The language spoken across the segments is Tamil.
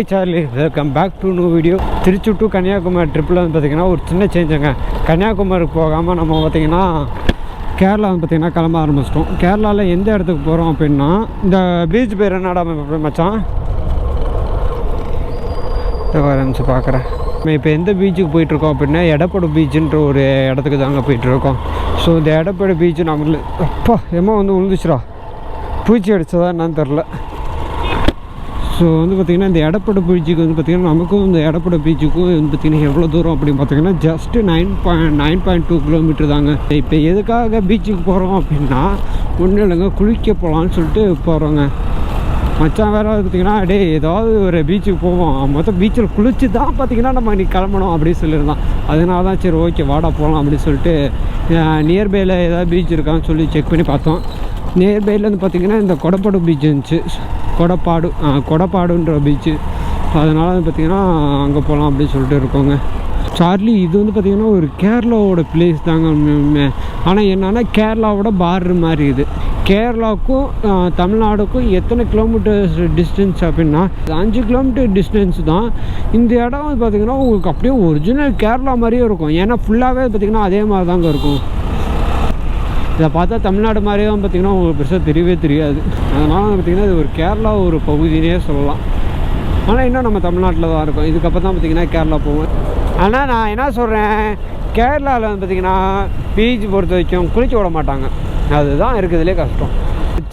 Charlie, welcome back to new video. Trichy to Kanyakumari ட்ரிப்பில் வந்து பார்த்திங்கன்னா ஒரு சின்ன சேஞ்சுங்க. கன்னியாகுமரிக்கு போகாமல் நம்ம பார்த்திங்கன்னா கேரளா வந்து பார்த்திங்கன்னா கிளம்ப ஆரம்பிச்சிட்டோம். கேரளாவில் எந்த இடத்துக்கு போகிறோம் அப்படின்னா, இந்த பீச் பேர் என்னடா மச்சான் ஆரம்பிச்சு பார்க்குறேன். நம்ம இப்போ எந்த பீச்சுக்கு போயிட்டுருக்கோம் அப்படின்னா, எடப்பாடி பீச்சுன்ற ஒரு இடத்துக்கு தாங்க போயிட்டுருக்கோம். ஸோ இந்த எடப்பாடி பீச்சு நம்மளுக்கு அப்பா எம்மா வந்து விழுந்துச்சுரா, பூச்சி அடித்ததா என்னன்னு தெரில. ஸோ வந்து பார்த்திங்கன்னா இந்த எடப்பாடி பீச்சுக்கு வந்து பார்த்திங்கன்னா நமக்கும் இந்த எடப்பாடி பீச்சுக்கும் வந்து பார்த்திங்கன்னா எவ்வளோ தூரம் அப்படின்னு பார்த்திங்கன்னா ஜஸ்ட்டு 9.2 கிலோமீட்டர் தாங்க. இப்போ எதுக்காக பீச்சுக்கு போகிறோம் அப்படின்னா, ஒன்றும் இல்லைங்க, குளிக்க போகலான்னு சொல்லிட்டு போகிறோங்க. மச்சான் வேறு பார்த்திங்கன்னா டே ஏதாவது ஒரு பீச்சுக்கு போவோம், மொத்தம் பீச்சில் குளிச்சு தான் பார்த்திங்கன்னா நம்ம இன்றைக்கி கிளம்பணும் அப்படின்னு சொல்லியிருந்தான். அதனால தான் சரி ஓகே வாடா போகலாம் அப்படின்னு சொல்லிட்டு நியர்பையில் ஏதாவது பீச் இருக்கான்னு சொல்லி செக் பண்ணி பார்த்தோம். நியர்பையில் வந்து பார்த்திங்கன்னா இந்த கொடப்பாடு பீச் இருந்துச்சு. கொடப்பாடுன்ற பீச்சு. அதனால் வந்து பார்த்திங்கன்னா அங்கே போகலாம் அப்படின்னு சொல்லிட்டு இருக்கோங்க. சார்லி, இது வந்து பார்த்திங்கன்னா ஒரு கேரளாவோட பிளேஸ் தாங்க. ஆனால் என்னென்னா கேரளாவோட பார்டர் மாதிரி இது. கேரளாவுக்கும் தமிழ்நாடுக்கும் எத்தனை கிலோமீட்டர்ஸ் டிஸ்டன்ஸ் அப்படின்னா 5 கிலோமீட்டர் டிஸ்டன்ஸ் தான். இந்த இடம் வந்து பார்த்திங்கன்னா உங்களுக்கு அப்படியே ஒரிஜினல் கேரளா மாதிரியே இருக்கும். ஏன்னா ஃபுல்லாகவே பார்த்திங்கன்னா அதே மாதிரி தாங்க இருக்கும். இதை பார்த்தா தமிழ்நாடு மாதிரியே பார்த்திங்கன்னா உங்களுக்கு பெருசாக தெரியவே தெரியாது. அதனால் பார்த்திங்கன்னா இது ஒரு கேரளா ஒரு பகுதியிலே சொல்லலாம். ஆனால் இன்னும் நம்ம தமிழ்நாட்டில் தான் இருக்கோம். இதுக்கப்புறம் தான் பார்த்திங்கன்னா கேரளா போவோம். ஆனால் நான் என்ன சொல்கிறேன், கேரளாவில் வந்து பார்த்திங்கன்னா பீச் பொறுத்த வரைக்கும் குளிக்க விட மாட்டாங்க. அதுதான் இருக்கிறதுலே கஷ்டம்.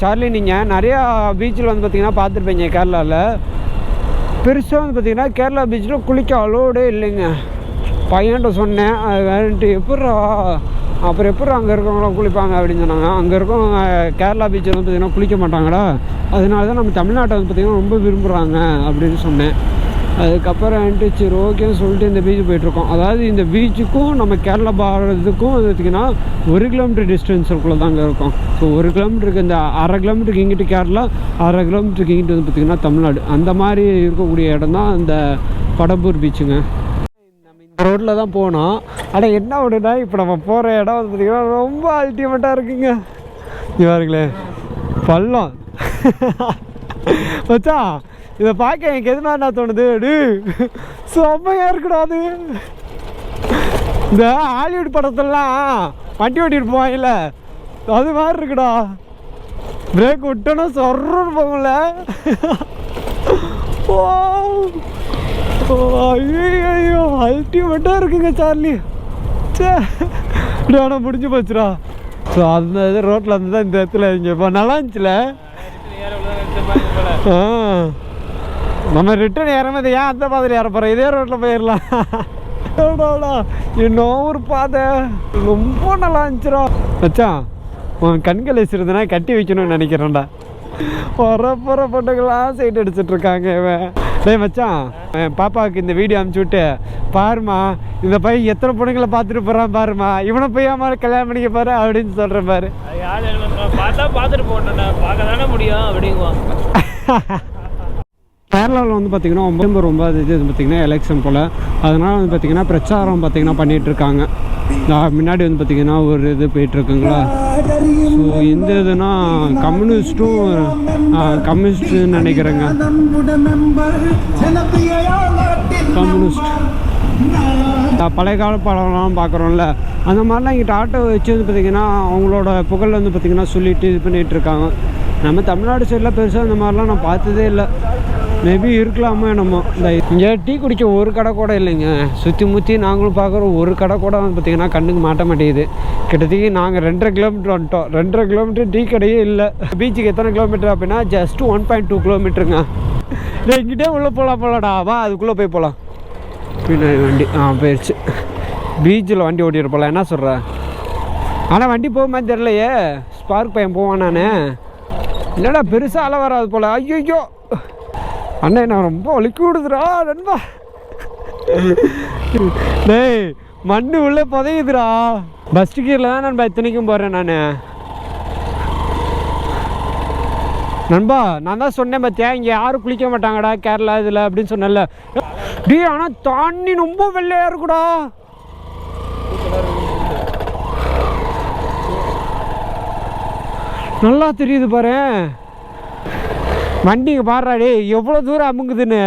சார்லி, நீங்கள் நிறையா பீச்சில் வந்து பார்த்திங்கன்னா பார்த்துருப்பீங்க. கேரளாவில் பெருசாக வந்து பார்த்திங்கன்னா கேரளா பீச்சில் குளிக்க அலோடே இல்லைங்க. பையன்கிட்ட சொன்னேன், அது வேறுன்ட்டு அப்புறம் எப்படி அங்கே இருக்கவங்களாம் குளிப்பாங்க அப்படின்னு சொன்னாங்க. அங்கே இருக்கவங்க கேரளா பீச்சில் வந்து பார்த்திங்கன்னா குளிக்க மாட்டாங்கடா, அதனால தான் நம்ம தமிழ்நாட்டை வந்து பார்த்திங்கன்னா ரொம்ப விரும்புகிறாங்க அப்படின்னு சொன்னேன். அதுக்கப்புறம் சரி ஓகேன்னு சொல்லிட்டு இந்த பீச்சு போயிட்டுருக்கோம். அதாவது இந்த பீச்சுக்கும் நம்ம கேரளா பார்டருக்கும் வந்து பார்த்திங்கன்னா 1 கிலோமீட்டர் டிஸ்டன்ஸுக்குள்ளே தாங்க இருக்கும். ஸோ 1 கிலோமீட்டருக்கு இந்த 1/2 கிலோமீட்டருக்கு இங்கிட்டு கேரளா, 1/2 கிலோமீட்டருக்கு இங்கிட்டு வந்து பார்த்திங்கன்னா தமிழ்நாடு. அந்த மாதிரி இருக்கக்கூடிய இடம் தான் இந்த படம்பூர் பீச்சுங்க. இந்த ரோட்டில் தான் போனோம். ஆனால் என்ன ஒன்றுனா, இப்போ நம்ம போகிற இடம் வந்து பார்த்திங்கன்னா ரொம்ப அல்டிமேட்டாக இருக்குங்க. இவர்களே பள்ளம் வச்சா இதை பார்க்க எனக்கு எது மாதிரி நான் தோணுது, செம்மையாக இருக்கக்கூடாது. இந்த ஹாலிவுட் படத்துலலாம் வண்டி ஓட்டிட்டு போவாங்கல்ல, அது மாதிரி இருக்குடா. பிரேக் விட்டோன்னா சொர்றன்னு போகல. ஐயோ அல்டிமேட்டாக இருக்குங்க சார்லி. ஆனால் முடிஞ்சு போச்சுடா. ஸோ அந்த இது ரோட்டில் இருந்து தான் இந்த இடத்துல இங்கே இப்போ நல்லா இருந்துச்சுல. நம்ம ரிட்டன் ஏறமது ஏன் அந்த மாதிரி ஏற போகிறோம், இதே ரோட்டில் போயிடலாம். இன்னும் ஒரு பாதை ரொம்ப நல்லா இருந்துச்சுடா. மச்சான், உன் கண்கள் வச்சுருந்தனா கட்டி வைக்கணும்னு நினைக்கிறேன்டா. போகிற பொண்ணுங்களாம் சைட் அடிச்சிட்ருக்காங்க. இவன் டேய் மச்சான், பாப்பாவுக்கு இந்த வீடியோ அனுப்பிச்சி விட்டு பாருமா, இந்த பையன் எத்தனை பொண்ணுங்களை பார்த்துட்டு போகிறான் பாருமா, இவனை பையன் கல்யாணம் பண்ணிக்க பாரு அப்படின்னு சொல்கிறேன் பாரு. பார்த்துட்டு போட்டேன்டா, பார்க்க தானே முடியும் அப்படிங்குவான். கேரளாவில் வந்து பார்த்திங்கன்னா நவம்பர் 9 இது பார்த்திங்கன்னா எலெக்ஷன் போல். அதனால் வந்து பார்த்திங்கன்னா பிரச்சாரம் பார்த்திங்கன்னா பண்ணிகிட்ருக்காங்க. முன்னாடி வந்து பார்த்திங்கன்னா ஒரு இது போயிட்டுருக்குங்களா. ஸோ இந்த இதுனா கம்யூனிஸ்ட்டுன்னு நினைக்கிறேங்க. கம்யூனிஸ்ட் பழைய கால படம்லாம் பார்க்குறோம்ல, அந்த மாதிரிலாம் இங்கிட்ட ஆட்டோ வச்சு வந்து பார்த்திங்கன்னா அவங்களோட புகழ் வந்து பார்த்திங்கன்னா சொல்லிட்டு இது பண்ணிகிட்ருக்காங்க. நம்ம தமிழ்நாடு சைடில் பெருசாக இந்த மாதிரிலாம் நான் பார்த்ததே இல்லை. மேபி இருக்கலாமா என்னமோ. இந்த இங்கே டீ குடிக்க ஒரு கடை கூட இல்லைங்க. சுற்றி முற்றி நாங்களும் பார்க்குறோம், ஒரு கடை கூட வந்து பார்த்திங்கன்னா கண்ணுக்கு மாட்ட மாட்டேங்குது. கிட்டத்தட்ட நாங்கள் 2.5 கிலோமீட்டர் வந்துட்டோம். 2.5 கிலோமீட்டர் டீ கடையே இல்லை. பீச்சுக்கு எத்தனை கிலோமீட்டர் அப்படின்னா ஜஸ்ட் 1.2 கிலோமீட்டருங்க. இங்கிட்டே உள்ளே போகலாம்டா, வா அதுக்குள்ளே போய் போகலாம். பின்னாடி வண்டி போயிடுச்சு. பீச்சில் வண்டி ஓட்டிட்டு போகலாம், என்ன சொல்கிறேன். ஆனால் வண்டி போகுமான்னு தெரிலையே. ஸ்பார்க் பையன் போவான். நான் என்னடா பெருசாக அலை வராது போல். ஐயோ அண்ணே, நான் ரொம்ப வலிக்கு விடுதுடா நண்பா. டேய் மண்ணு உள்ளே புதையுதுடா. பஸ்ட் கீரில் தான் நண்பா இத்தனைக்கும் போகிறேன் நான். நண்பா நான் தான் சொன்னேன் பார்த்தியா, இங்கே யாரும் குளிக்க மாட்டாங்கடா கேரளா இதில் அப்படின்னு சொன்னல. டே ஆனால் தண்ணி ரொம்ப வெள்ளையாக இருக்குடா. நல்லா தெரியுது பாரு. வண்டிங்க பாடுறாடே எவ்வளோ தூரம் அமுங்குதுன்னு.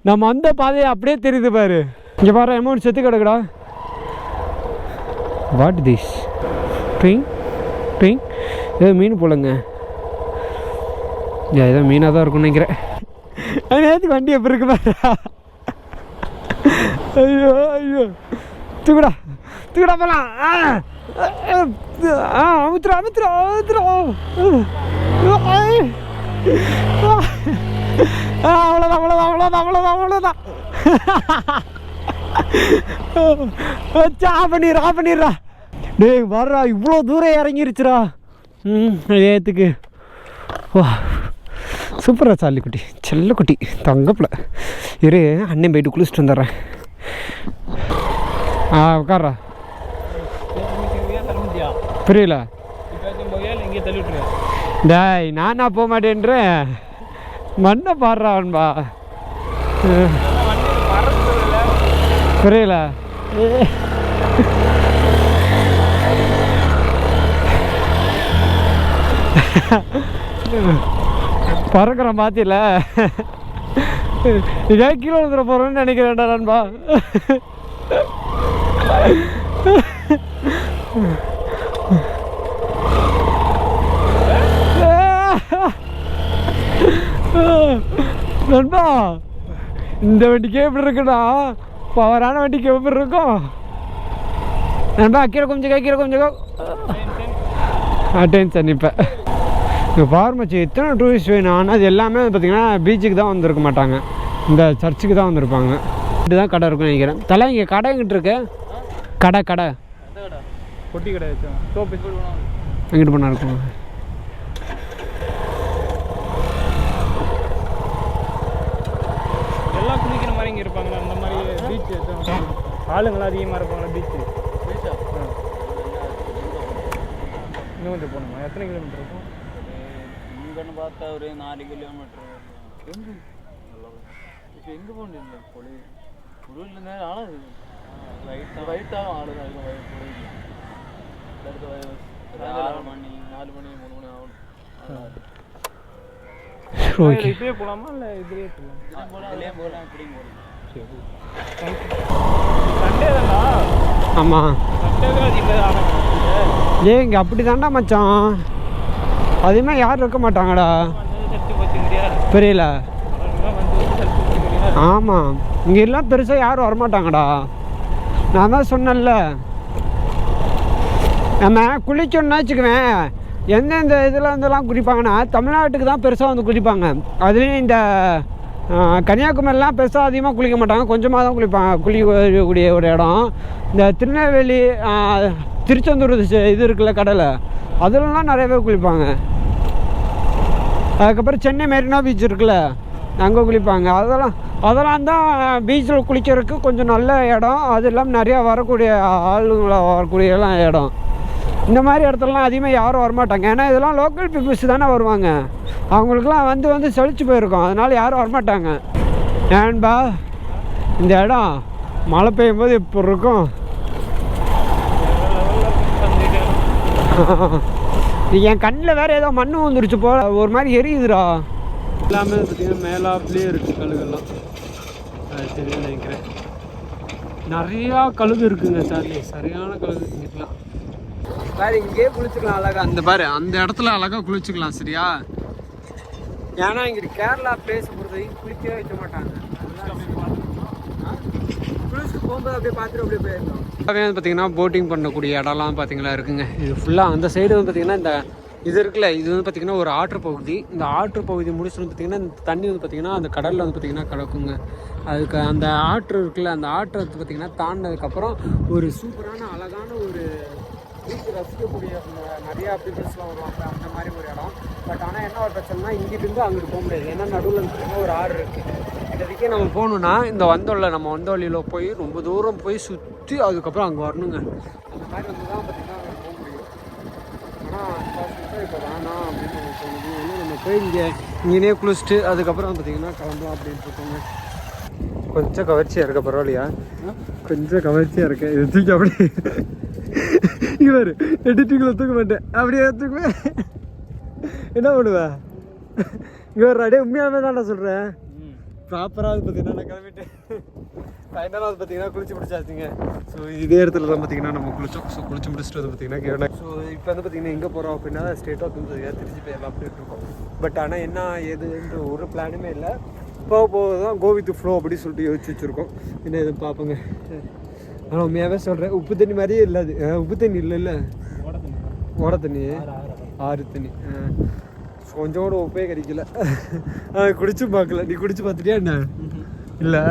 நம்ம அந்த பாதையை அப்படியே தெரியுது பாரு. இங்கே பாரு அமௌண்ட் செத்து கிடக்குடா. வாட் திஸ் பிங் பிங் ஏதோ மீன் போலங்க. ஏதோ மீனாக தான் இருக்கும்னு நினைக்கிறேன். நேற்று வண்டி எப்படி இருக்கு பாரு. ஐயோ ஐயோ தூக்குடா தூக்குடா போலாம். அமுத்துறா அமுத்துறா அமுத்துறா. அவ்வளோதான் அவ்வளோதான் அவ்வளோதான் அவ்வளோதான் அவ்வளோதான். ஆஃப் பண்ணிடுறா. டேய் வர்றா, இவ்வளோ தூரம் இறங்கிருச்சுடா. ஏத்துக்கு வா. சூப்பரா சாலிக்குட்டி, செல்லக்குட்டி, தங்கப்பில் இரு. அண்ணன் போயிட்டு குளிச்சுட்டு வந்துடுறேன். உட்கார்றா. புரியல. டேய் நானா போக மாட்டேன்றேன். மண்ணை பாடுறான்பா. புரியல. பறக்கிறோம் பார்த்தில. இதே கீழே வந்துட போகிறோன்னு நினைக்கிறேன்டா நண்பா. நண்பா இந்த வண்டிக்கே எப்படி இருக்குடா, பவரான வண்டிக்கு எப்படி இருக்கும் நண்பா. கீழே கொஞ்சம் அட்டென்ஷன். இப்போ பார்மச்சி எத்தனை டூரிஸ்ட் வேணும். ஆனால் அது எல்லாமே பார்த்திங்கன்னா பீச்சுக்கு தான் வந்திருக்க மாட்டாங்க, இந்த சர்ச்சுக்கு தான் வந்திருப்பாங்க. இப்படி தான் கடை இருக்குன்னு நினைக்கிறேன். தலை இங்கே கடை எங்கிட்ட இருக்கு. கடை பொட்டி கடை எங்கிட்ட பண்ணா இருக்கும். எல்லாம் குளிக்கிற மாதிரி இங்கே இருப்பாங்களா அந்த மாதிரி பீச் ஆளுங்களாம் அதிகமாக இருப்பாங்களா பீச்சு. இன்னும் கொஞ்சம் போகணுமா? எத்தனை கிலோமீட்டர் இருக்கும்? இங்கன்னு பார்த்தா ஒரு 4 கிலோமீட்டர். எங்கே இப்போ எங்கே போகணும்? பொருள் நேரம் ஆனால் வயிற்றாகும் ஆளுதான். அடுத்த 6 மணி 4 மணி 3 மணி ஆகும். இப்படியே போகலாமா இல்லை இதுலேயே போகலாம்? இதுலேயே போகலாம் இப்படியும் போகலாம். சரி சண்டே தானா? ஆமாம் இங்கே அப்படி தாண்டா மச்சான். அதுமே யாரும் இருக்க மாட்டாங்கடா. புரியல. ஆமாம் இங்கே எல்லாம் பெருசாக யாரும் வரமாட்டாங்கடா. நான் தான் சொன்னேன்ல, நம்ம குளிச்சோன்னா வச்சுக்குவேன். எந்தெந்த இதில் இருந்தெல்லாம் குளிப்பாங்கன்னா தமிழ்நாட்டுக்கு தான் பெருசாக வந்து குளிப்பாங்க. அதுலேயும் இந்த கன்னியாகுமரிலாம் பெருசாக அதிகமாக குளிக்க மாட்டாங்க, கொஞ்சமாக தான் குளிக்கக்கூடிய ஒரு இடம். இந்த திருநெல்வேலி திருச்செந்தூர் இது இருக்குல்ல கடலை, அதிலலாம் நிறைய பேர் குளிப்பாங்க. அதுக்கப்புறம் சென்னை மெரினா பீச் இருக்குல்ல, அங்கே குளிப்பாங்க. அதெல்லாம் தான் பீச்சில் குளிக்கிறதுக்கு கொஞ்சம் நல்ல இடம். அது இல்லாமல் நிறையா வரக்கூடிய ஆளுங்களை வரக்கூடிய எல்லாம் இடம். இந்த மாதிரி இடத்துலலாம் அதிகமாக யாரும் வரமாட்டாங்க. ஏன்னா இதெல்லாம் லோக்கல் பீப்புள்ஸ் தானே வருவாங்க. அவங்களுக்குலாம் வந்து செழிச்சு போயிருக்கோம், அதனால் யாரும் வரமாட்டாங்க. ஏன்பா இந்த இடம் மழை பெய்யும் போது இப்போ இருக்கும். என் கண்ணில் வேறு ஏதோ மண் வந்துருச்சு போல, ஒரு மாதிரி எரியுதுடா. எல்லாமே பார்த்தீங்கன்னா மேலாப்லேயே இருக்குது கழுகெல்லாம். அது தெரியும் நினைக்கிறேன். நிறையா கழுகு இருக்குங்க சார்லி, சரியான கழுகு இங்கெல்லாம். பாரு இங்கேயே குளிச்சுக்கலாம் அழகா. அந்த பாரு அந்த இடத்துல அழகாக குளிச்சுக்கலாம் சரியா. ஏன்னா இங்கே கேரளா பிளேஸை பொறுத்த வரைக்கும் குளிக்கவே வைக்க மாட்டாங்க. குளிச்சுட்டு போகும்போது அப்படியே பார்த்துட்டு அப்படியே போயிருந்தோம். பார்த்தீங்கன்னா போட்டிங் பண்ணக்கூடிய இடம்லாம் பார்த்தீங்களா இருக்குங்க. இது ஃபுல்லாக அந்த சைடு வந்து பார்த்தீங்கன்னா இந்த இது இருக்குல்ல, இது வந்து பார்த்திங்கன்னா ஒரு ஆற்று பகுதி. இந்த ஆற்று பகுதி முடிச்சுட்டு பார்த்திங்கன்னா இந்த தண்ணி வந்து பார்த்திங்கன்னா அந்த கடலில் வந்து பார்த்திங்கன்னா கிடக்குங்க. அதுக்கு அந்த ஆற்று இருக்குல்ல, அந்த ஆற்றை வந்து பார்த்திங்கன்னா தாண்டினதுக்கப்புறம் ஒரு சூப்பரான அழகான ஒரு பீச் ரசிக்கக்கூடிய நிறையா பீப்புள்ஸ்லாம் வருவாங்க, அந்த மாதிரி ஒரு இடம். பட் ஆனால் என்ன ஒரு பிரச்சனைனா இங்கிட்டிருந்து அங்கிட்டு போக முடியாது. ஏன்னா நடுவில் பார்த்திங்கன்னா ஒரு ஆறு இருக்குது. இதுக்கே நம்ம போகணுன்னா இந்த நம்ம வந்தவழியில் போய் ரொம்ப தூரம் போய் சுற்றி அதுக்கப்புறம் அங்கே வரணுங்க. அந்த மாதிரி வந்து தான் பார்த்திங்கன்னா அங்கே போக முடியும். ஆனால் இப்போ வேணாம் அப்படின்னு தோணுது. ஒன்று நம்ம போய் இங்கேயே குளிச்சுட்டு அதுக்கப்புறம் பார்த்திங்கன்னா கிளம்பலாம் அப்படின்ட்டு இருக்கோங்க. கொஞ்சம் கவர்ச்சியாக இருக்க பரவாயில்லையா? கொஞ்சம் கவர்ச்சியாக இருக்கு. இது தூக்கி அப்படியே இவர் எடிட்டிங்கில் தூக்க மாட்டேன், அப்படியே தூக்குவேன். என்ன பண்ணுவேன் இங்கே ஒரு அடையே உண்மையாலுமே தான் நான் சொல்கிறேன். ப்ராப்பராக பார்த்தீங்கன்னா நான் கிளம்பிட்டு ஃபைனலாக வந்து பார்த்தீங்கன்னா குளிச்சு முடிச்சாச்சுங்க. ஸோ இதே இடத்துல தான் பார்த்தீங்கன்னா நம்ம குளிச்சோம். ஸோ குளிச்சு முடிச்சுட்டு வந்து பார்த்தீங்கன்னா கேரளா. ஸோ இப்போ வந்து பார்த்தீங்கன்னா எங்கே போகிறோம் அப்படின்னா ஸ்ட்ரெயிட்டாக வந்து திருச்சி போயிடலாம் அப்படின்னு இருக்கோம். பட் ஆனால் என்ன ஏதுன்ற ஒரு பிளானுமே இல்லை. போக தான் கோ வித் ஃப்ளோ அப்படின்னு சொல்லிட்டு யோசிச்சு வச்சுருக்கோம். என்ன எதுவும் பார்ப்போங்க. ஆனால் உண்மையாகவே சொல்கிறேன், உப்பு தண்ணி மாதிரியே இல்லை அது. உப்பு தண்ணி இல்லை ஓட தண்ணி, ஆறு தண்ணி. கொஞ்சம் கூட உப்பே கிடைக்கல. குடிச்சு பார்க்கல. நீ குடிச்சு பார்த்துட்டியா என்ன? இல்லை